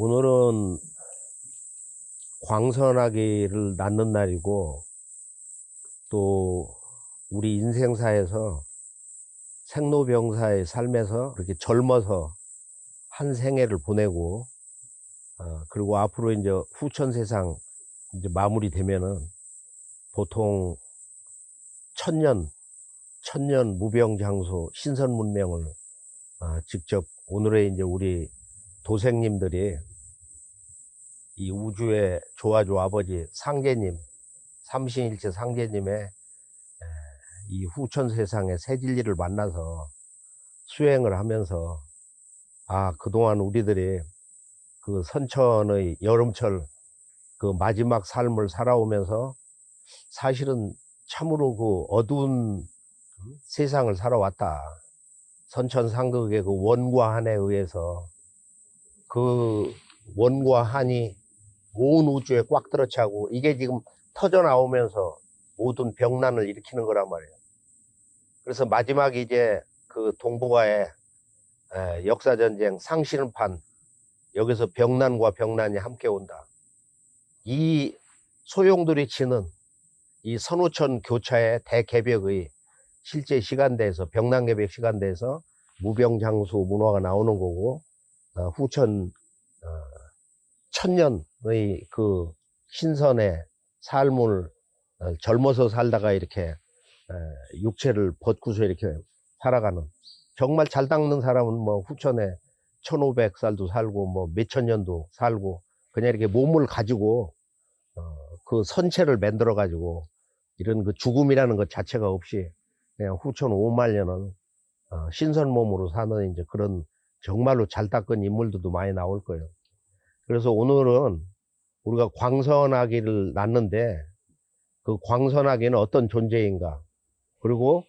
오늘은 광선아기를 낳는 날이고, 또 우리 인생사에서 생로병사의 삶에서 그렇게 젊어서 한 생애를 보내고, 그리고 앞으로 이제 후천세상 이제 마무리되면은 보통 천년 무병장수 신선문명을 직접 오늘의 이제 우리 도생님들이 이 우주의 조아조 아버지 상제님, 삼신일체 상제님의 이 후천세상의 새진리를 만나서 수행을 하면서, 그동안 우리들이 그 선천의 여름철 그 마지막 삶을 살아오면서 사실은 참으로 그 어두운 세상을 살아왔다. 선천상극의 그 원과 한에 의해서 그 원과 한이 온 우주에 꽉 들어차고, 이게 지금 터져 나오면서 모든 병난을 일으키는 거란 말이에요. 그래서 마지막에 이제 그 동북아의 역사전쟁 상신판, 여기서 병난과 병난이 함께 온다. 이 소용돌이 치는 이 선우천 교차의 대개벽의 실제 시간대에서, 병난개벽 시간대에서 무병장수 문화가 나오는 거고, 후천 천년의 그 신선의 삶을 젊어서 살다가 이렇게 육체를 벗고서 이렇게 살아가는, 정말 잘 닦는 사람은 뭐 후천에 1500살도 살고 뭐 몇천 년도 살고, 그냥 이렇게 몸을 가지고 그 선체를 만들어 가지고 이런 그 죽음이라는 것 자체가 없이 그냥 후천 5만 년을 신선 몸으로 사는 이제 그런 정말로 잘 닦은 인물들도 많이 나올 거예요. 그래서 오늘은 우리가 광선아기를 낳는데, 그 광선아기는 어떤 존재인가, 그리고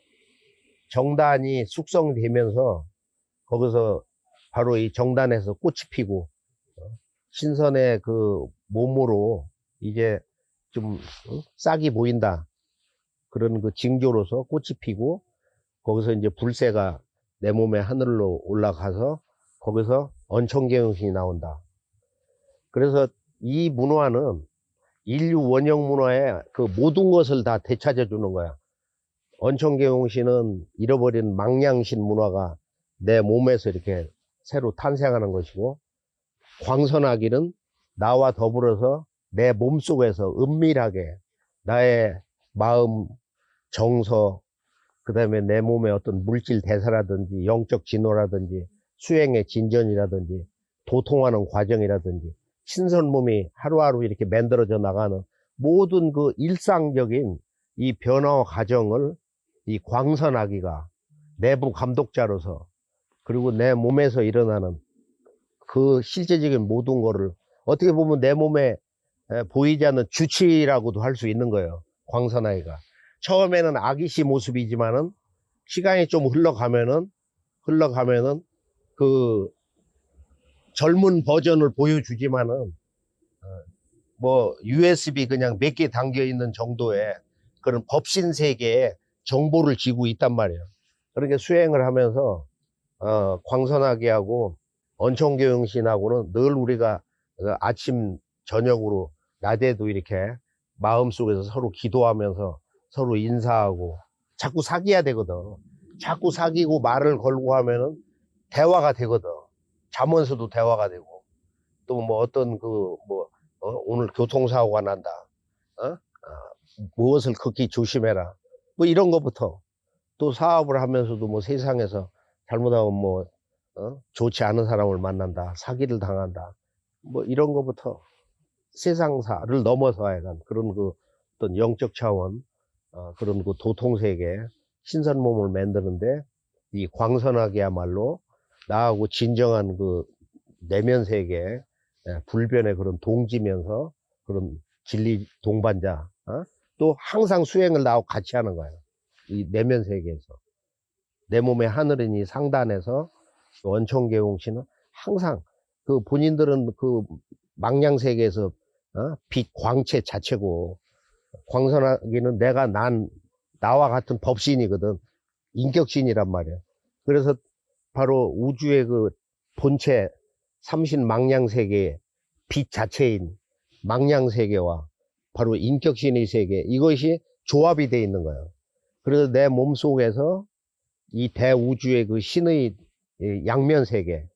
정단이 숙성되면서 거기서 바로 이 정단에서 꽃이 피고 신선의 그 몸으로 이제 좀 싹이 보인다, 그런 그 징조로서 꽃이 피고, 거기서 이제 불새가 내 몸의 하늘로 올라가서 거기서 언천계영신이 나온다. 그래서 이 문화는 인류 원형 문화의 그 모든 것을 다 되찾아 주는 거야. 언천계용신은 잃어버린 망량신 문화가 내 몸에서 이렇게 새로 탄생하는 것이고, 광선아기는 나와 더불어서 내 몸속에서 은밀하게 나의 마음, 정서, 그 다음에 내 몸의 어떤 물질 대사라든지 영적 진화라든지 수행의 진전이라든지 도통하는 과정이라든지 신선 몸이 하루하루 이렇게 만들어져 나가는 모든 그 일상적인 이 변화 과정을 이 광선아기가 내부 감독자로서, 그리고 내 몸에서 일어나는 그 실제적인 모든 거를 어떻게 보면 내 몸에 보이지 않는 주치라고도 할 수 있는 거예요. 광선아기가 처음에는 아기씨 모습이지만은 시간이 좀 흘러가면은 그 젊은 버전을 보여주지만은 뭐 USB 그냥 몇 개 담겨 있는 정도의 그런 법신 세계에 정보를 쥐고 있단 말이에요. 그러니까 수행을 하면서 광선아기하고 언천교영신하고는 늘 우리가 아침 저녁으로 낮에도 이렇게 마음속에서 서로 기도하면서 서로 인사하고, 자꾸 사귀어야 되거든. 자꾸 사귀고 말을 걸고 하면은 대화가 되거든. 자면서도 대화가 되고, 또 뭐 어떤 오늘 교통사고가 난다, 무엇을 극히 조심해라, 뭐 이런 것부터, 또 사업을 하면서도 뭐 세상에서 잘못하면 좋지 않은 사람을 만난다, 사기를 당한다, 뭐 이런 것부터 세상사를 넘어서 약간 그런 그 어떤 영적 차원, 그런 그 도통세계 신선 몸을 만드는데, 이 광선하기야말로 나하고 진정한 그 내면 세계 불변의 그런 동지면서 그런 진리 동반자, 또 항상 수행을 나하고 같이 하는 거예요. 이 내면 세계에서 내 몸의 하늘인 이 상단에서 원천계용신은 항상 그 본인들은 그 망량 세계에서 빛 광채 자체고, 광선하기는 나와 같은 법신이거든. 인격신이란 말이야. 그래서 바로 우주의 그 본체, 삼신 망량세계의 빛 자체인 망량세계와 바로 인격신의 세계, 이것이 조합이 되어 있는 거예요. 그래서 내 몸속에서 이 대우주의 그 신의 양면 세계,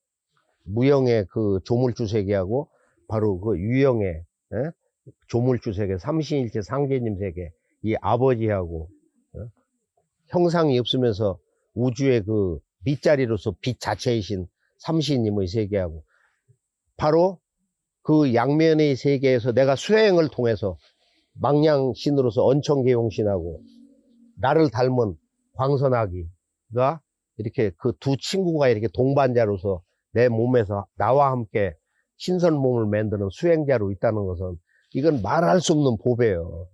무형의 그 조물주 세계하고 바로 그 유형의 조물주 세계, 삼신일체 상제님 세계, 이 아버지하고 형상이 없으면서 우주의 그 밑자리로서 빛 자체이신 삼신님의 세계하고 바로 그 양면의 세계에서 내가 수행을 통해서 망량신으로서 언천계용신하고 나를 닮은 광선아기가 이렇게 그 두 친구가 이렇게 동반자로서 내 몸에서 나와 함께 신선 몸을 만드는 수행자로 있다는 것은 이건 말할 수 없는 보배예요.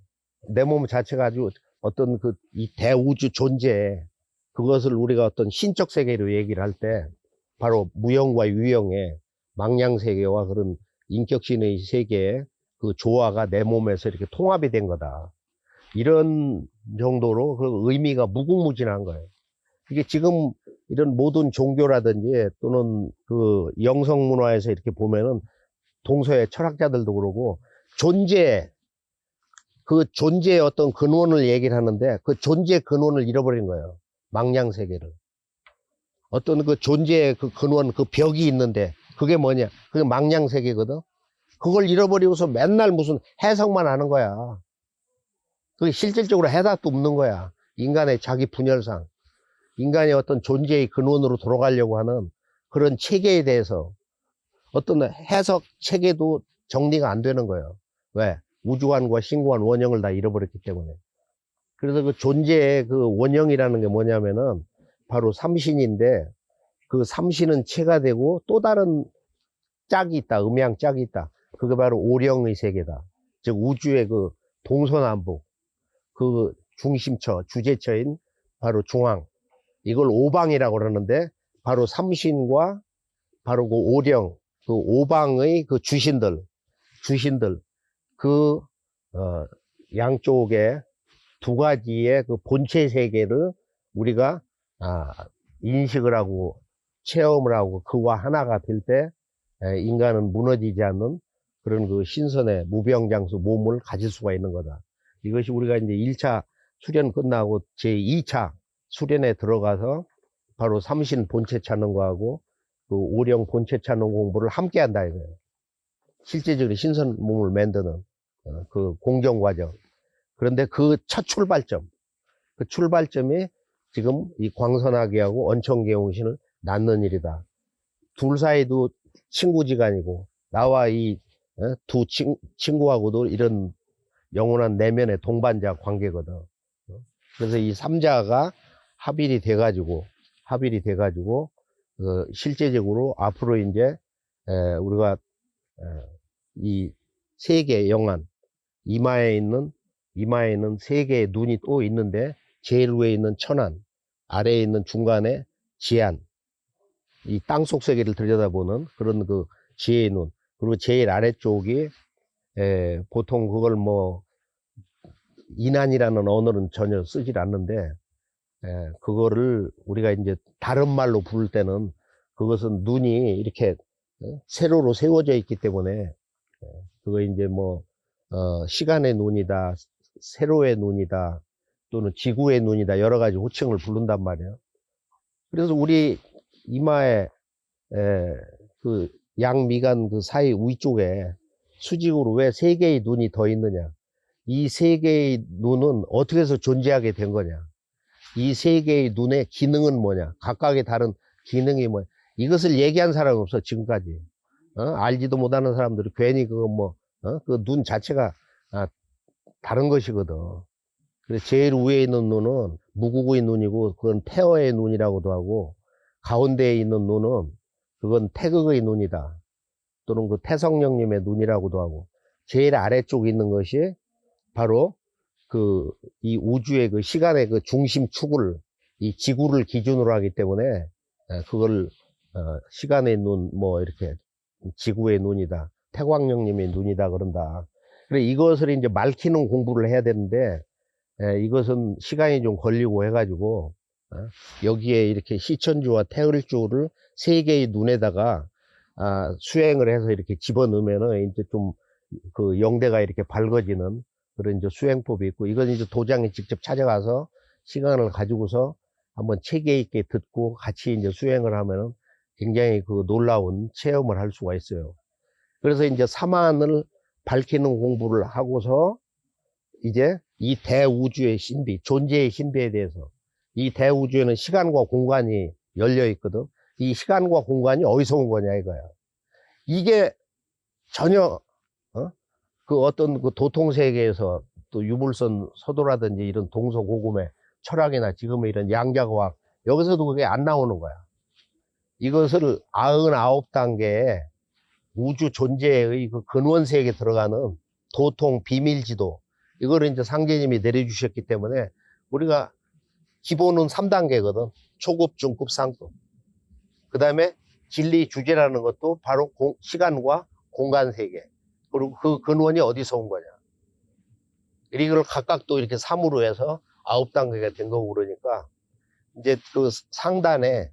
내 몸 자체가 아주 어떤 그 이 대우주 존재, 그것을 우리가 어떤 신적 세계로 얘기를 할 때 바로 무형과 유형의 망량세계와 그런 인격신의 세계의 그 조화가 내 몸에서 이렇게 통합이 된 거다. 이런 정도로 그 의미가 무궁무진한 거예요. 이게 지금 이런 모든 종교라든지 또는 그 영성문화에서 이렇게 보면은 동서의 철학자들도 그러고 그 존재의 어떤 근원을 얘기를 하는데 그 존재의 근원을 잃어버린 거예요. 망량세계를. 어떤 그 존재의 그 근원, 그 벽이 있는데 그게 뭐냐? 그게 망량세계거든. 그걸 잃어버리고서 맨날 무슨 해석만 하는 거야. 그게 실질적으로 해답도 없는 거야. 인간의 자기 분열상, 인간의 어떤 존재의 근원으로 돌아가려고 하는 그런 체계에 대해서 어떤 해석 체계도 정리가 안 되는 거예요. 왜? 우주관과 신관 원형을 다 잃어버렸기 때문에. 그래서 그 존재의 그 원형이라는 게 뭐냐면은 바로 삼신인데 그 삼신은 체가 되고 또 다른 짝이 있다. 음양 짝이 있다. 그게 바로 오령의 세계다. 즉 우주의 그 동서남북 그 중심처 주제처인 바로 중앙, 이걸 오방이라고 그러는데 바로 삼신과 바로 그 오령 그 오방의 그 주신들 그 양쪽에 두 가지의 그 본체 세계를 우리가 인식을 하고 체험을 하고 그와 하나가 될 때 인간은 무너지지 않는 그런 그 신선의 무병장수 몸을 가질 수가 있는 거다. 이것이 우리가 이제 1차 수련 끝나고 제 2차 수련에 들어가서 바로 삼신 본체 찾는 거하고 그 오령 본체 찾는 공부를 함께 한다 이거예요. 실제적으로 신선 몸을 만드는 그 공정 과정. 그런데 그 첫 출발점이 지금 이 광선아기하고 언천계용신을 낳는 일이다. 둘 사이도 친구지간이고 나와 이 두 친구하고도 이런 영원한 내면의 동반자 관계거든. 그래서 이 삼자가 합일이 돼가지고 실제적으로 앞으로 이제 우리가 이 세계 영안 이마에 있는 세 개의 눈이 또 있는데 제일 위에 있는 천안, 아래에 있는 중간에 지안, 이 땅속 세계를 들여다보는 그런 그 지혜의 눈, 그리고 제일 아래쪽이 보통 그걸 뭐 인안이라는 언어는 전혀 쓰질 않는데 그거를 우리가 이제 다른 말로 부를 때는 그것은 눈이 이렇게 세로로 세워져 있기 때문에 그거 이제 뭐 시간의 눈이다, 세로의 눈이다, 또는 지구의 눈이다, 여러 가지 호칭을 부른단 말이에요. 그래서 우리 이마에 그 양미간 그 사이 위쪽에 수직으로 왜 세 개의 눈이 더 있느냐? 이 세 개의 눈은 어떻게 해서 존재하게 된 거냐? 이 세 개의 눈의 기능은 뭐냐? 각각의 다른 기능이 뭐냐? 이것을 얘기한 사람은 없어 지금까지. 알지도 못하는 사람들이 괜히 그거 뭐 그 눈 자체가 다른 것이거든. 그래서 제일 위에 있는 눈은 무구구의 눈이고 그건 태어의 눈이라고도 하고, 가운데에 있는 눈은 그건 태극의 눈이다, 또는 그 태성령님의 눈이라고도 하고, 제일 아래쪽에 있는 것이 바로 그 이 우주의 그 시간의 그 중심축을, 이 지구를 기준으로 하기 때문에 그걸 시간의 눈, 뭐 이렇게 지구의 눈이다, 태광령님의 눈이다 그런다. 그래 이것을 이제 밝히는 공부를 해야 되는데 이것은 시간이 좀 걸리고 해가지고 여기에 이렇게 시천주와 태을주를 세 개의 눈에다가 수행을 해서 이렇게 집어넣으면은 이제 좀 그 영대가 이렇게 밝아지는 그런 이제 수행법이 있고, 이건 이제 도장에 직접 찾아가서 시간을 가지고서 한번 체계 있게 듣고 같이 이제 수행을 하면은 굉장히 그 놀라운 체험을 할 수가 있어요. 그래서 이제 사만을 밝히는 공부를 하고서 이제 이 대우주의 신비, 존재의 신비에 대해서, 이 대우주에는 시간과 공간이 열려 있거든. 이 시간과 공간이 어디서 온 거냐 이거야. 이게 전혀 그 어떤 그 도통 세계에서 또 유물선 서도라든지 이런 동서고금의 철학이나 지금의 이런 양자과학, 여기서도 그게 안 나오는 거야. 이것을 99단계의 우주 존재의 그 근원 세계에 들어가는 도통 비밀지도, 이거를 이제 상제님이 내려주셨기 때문에 우리가 기본은 3단계거든. 초급, 중급, 상급. 그 다음에 진리 주제라는 것도 바로 시간과 공간 세계. 그리고 그 근원이 어디서 온 거냐. 이걸 각각 또 이렇게 3으로 해서 9단계가 된 거고, 그러니까 이제 그 상단에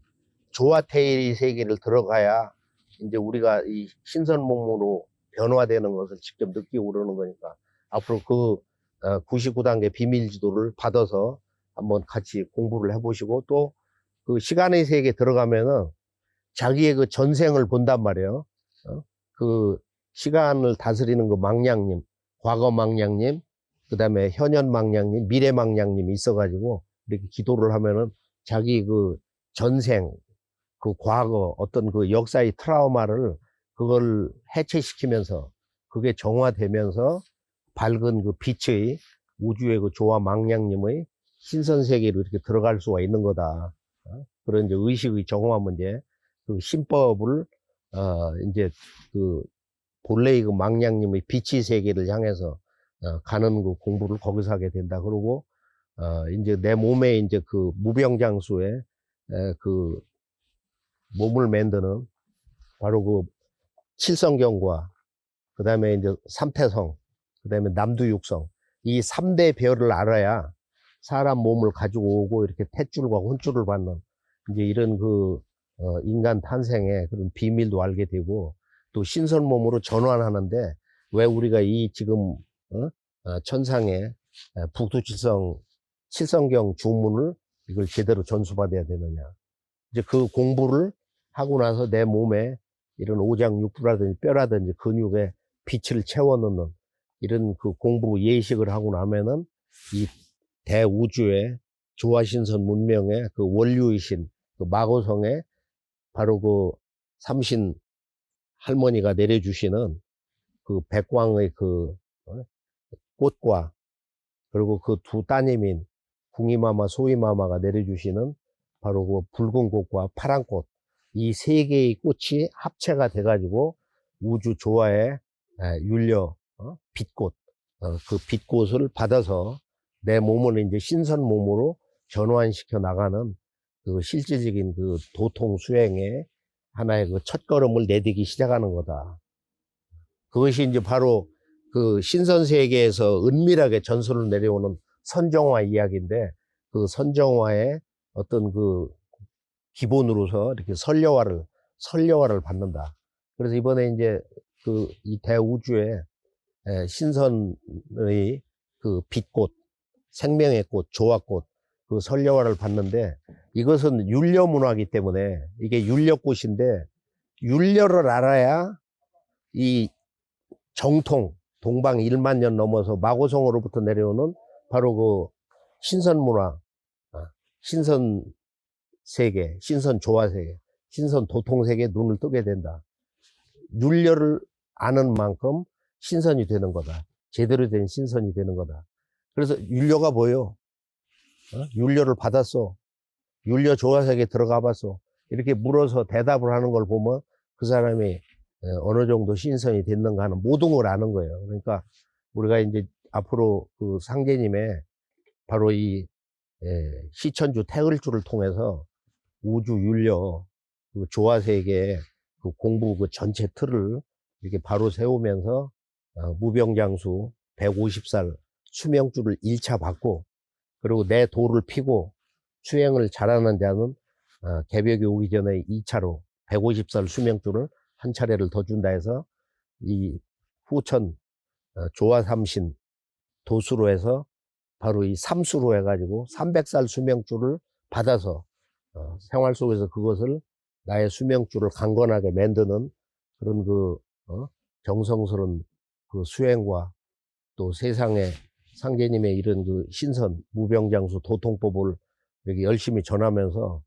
조화태일의 세계를 들어가야 이제 우리가 이 신선 몸으로 변화되는 것을 직접 느끼고 그러는 거니까, 앞으로 그 99단계 비밀 지도를 받아서 한번 같이 공부를 해보시고, 또 그 시간의 세계에 들어가면은 자기의 그 전생을 본단 말이에요. 그 시간을 다스리는 그 망량님, 과거 망량님, 그 다음에 현현 망량님, 미래 망량님이 있어가지고 이렇게 기도를 하면은 자기 그 전생, 그 과거 어떤 그 역사의 트라우마를 그걸 해체시키면서 그게 정화되면서 밝은 그 빛의 우주의 그 조화 망량님의 신선세계로 이렇게 들어갈 수가 있는 거다. 그런 이제 의식의 정화 문제, 그 신법을 이제 그 본래의 그 망량님의 빛의 세계를 향해서 가는 그 공부를 거기서 하게 된다. 그러고 이제 내 몸에 이제 그 무병장수의 그 몸을 만드는 바로 그 칠성경과 그 다음에 이제 삼태성, 그 다음에 남두육성, 이 3대 별을 알아야 사람 몸을 가지고 오고 이렇게 탯줄과 혼줄을 받는 이제 이런 그 인간 탄생의 그런 비밀도 알게 되고, 또 신선 몸으로 전환하는데 왜 우리가 이 지금 천상의 칠성경 주문을 이걸 제대로 전수받아야 되느냐. 이제 그 공부를 하고 나서 내 몸에 이런 오장육부라든지 뼈라든지 근육에 빛을 채워넣는 이런 그 공부 예식을 하고 나면은 이 대우주의 조화신선 문명의 그 원류이신 그 마고성에 바로 그 삼신 할머니가 내려주시는 그 백광의 그 꽃과, 그리고 그 두 따님인 궁이마마 소이마마가 내려주시는 바로 그 붉은 꽃과 파란 꽃, 이 세 개의 꽃이 합체가 돼 가지고 우주 조화의 율려 빛꽃, 그 빛꽃을 받아서 내 몸을 이제 신선 몸으로 전환시켜 나가는 그 실질적인 그 도통 수행의 하나의 그 첫걸음을 내딛기 시작하는 거다. 그것이 이제 바로 그 신선 세계에서 은밀하게 전설을 내려오는 선정화 이야기인데, 그 선정화의 어떤 그 기본으로서 이렇게 선려화를 받는다. 그래서 이번에 이제 그 이 대우주의 신선의 그 빛꽃, 생명의 꽃, 조화꽃, 그 선려화를 받는데, 이것은 율려문화이기 때문에 이게 율려꽃인데, 율려를 알아야 이 정통, 동방 1만 년 넘어서 마고성으로부터 내려오는 바로 그 신선문화, 신선 세계, 신선 조화 세계, 신선 도통 세계에 눈을 뜨게 된다. 율려를 아는 만큼 신선이 되는 거다. 제대로 된 신선이 되는 거다. 그래서 율려가 뭐예요? 율려를 받았어. 율려 조화 세계에 들어가 봤어. 이렇게 물어서 대답을 하는 걸 보면 그 사람이 어느 정도 신선이 됐는가 하는 모든 걸 아는 거예요. 그러니까 우리가 이제 앞으로 그 상제님의 바로 이 시천주 태을주를 통해서 우주 율려 그 조화 세계의 그 공부 그 전체 틀을 이렇게 바로 세우면서 무병장수 150살 수명주를 1차 받고, 그리고 내 도를 피고 수행을 잘하는 자는 개벽이 오기 전에 2차로 150살 수명주를 한 차례를 더 준다 해서 이 후천 조화삼신 도수로 해서 바로 이 삼수로 해가지고 300살 수명줄을 받아서 생활 속에서 그것을 나의 수명줄을 강건하게 만드는 그런 정성스러운 그 수행과 또 세상에 상제님의 이런 그 신선 무병장수 도통법을 이렇게 열심히 전하면서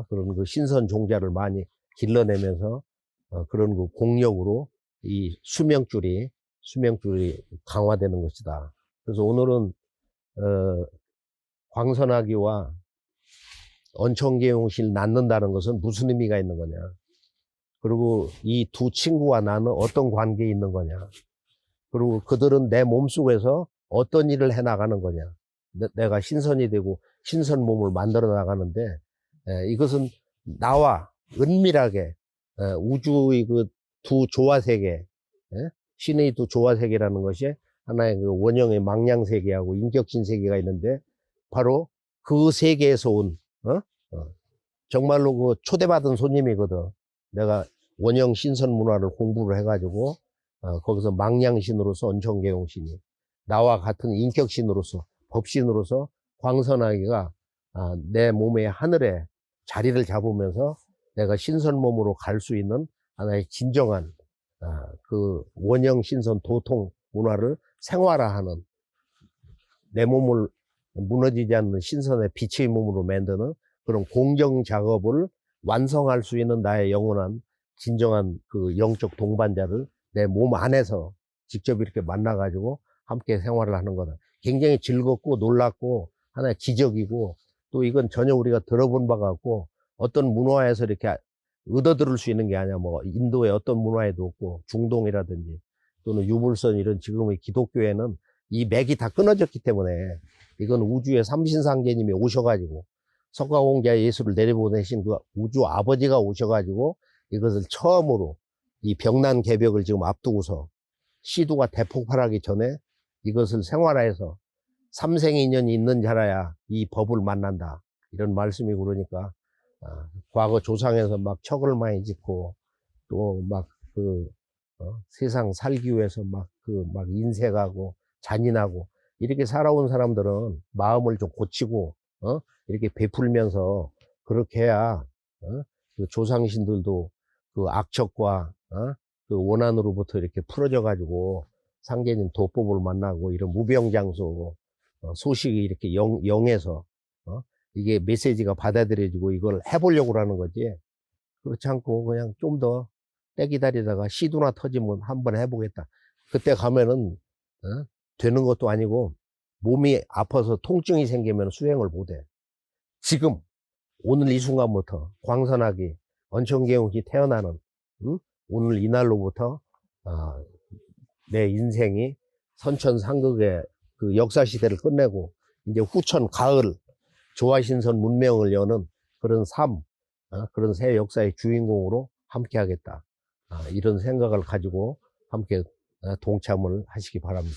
그런 그 신선 종자를 많이 길러내면서 그런 그 공력으로 이 수명줄이 강화되는 것이다. 그래서 오늘은 광선하기와 언천계용실 낳는다는 것은 무슨 의미가 있는 거냐, 그리고 이 두 친구와 나는 어떤 관계에 있는 거냐, 그리고 그들은 내 몸속에서 어떤 일을 해 나가는 거냐, 내가 신선이 되고 신선 몸을 만들어 나가는데 이것은 나와 은밀하게 우주의 그 두 조화세계, 신의 두 조화세계라는 것이 하나의 그 원형의 망량세계하고 인격신세계가 있는데 바로 그 세계에서 온 정말로 그 초대받은 손님이거든. 내가 원형 신선 문화를 공부를 해가지고 거기서 망량신으로서 언천계용신이 나와 같은 인격신으로서 법신으로서 광선하기가 내 몸의 하늘에 자리를 잡으면서 내가 신선 몸으로 갈 수 있는 하나의 진정한 그 원형 신선 도통 문화를 생활화하는, 내 몸을 무너지지 않는 신선의 빛의 몸으로 만드는 그런 공정 작업을 완성할 수 있는 나의 영원한 진정한 그 영적 동반자를 내 몸 안에서 직접 이렇게 만나가지고 함께 생활을 하는 거다. 굉장히 즐겁고 놀랍고 하나의 기적이고, 또 이건 전혀 우리가 들어본 바가 없고 어떤 문화에서 이렇게 얻어들을 수 있는 게 아니야. 뭐 인도의 어떤 문화에도 없고, 중동이라든지 또는 유물선 이런 지금의 기독교에는 이 맥이 다 끊어졌기 때문에, 이건 우주의 삼신상제님이 오셔가지고 석가공자 예수를 내려보내신 그 우주 아버지가 오셔가지고 이것을 처음으로 이 병난 개벽을 지금 앞두고서 시두가 대폭발하기 전에 이것을 생활화해서 삼생인연이 있는 자라야 이 법을 만난다, 이런 말씀이. 그러니까 과거 조상에서 막 척을 많이 짓고 또 막 세상 살기 위해서 막 인색하고 잔인하고 이렇게 살아온 사람들은 마음을 좀 고치고 이렇게 베풀면서 그렇게 해야 그 조상신들도 그 악척과 그 원한으로부터 이렇게 풀어져 가지고 상제님 도법을 만나고 이런 무병장수 소식이 이렇게 영에서 이게 메시지가 받아들여지고 이걸 해보려고 하는 거지. 그렇지 않고 그냥 좀 더 때 기다리다가 시두나 터지면 한번 해보겠다. 그때 가면은 되는 것도 아니고 몸이 아파서 통증이 생기면 수행을 못해. 지금 오늘 이 순간부터 광선하기 언천계용시 태어나는 오늘 이날로부터 내 인생이 선천상극의 그 역사시대를 끝내고 이제 후천 가을 조화신선 문명을 여는 그런 그런 새 역사의 주인공으로 함께 하겠다. 이런 생각을 가지고 함께 동참을 하시기 바랍니다.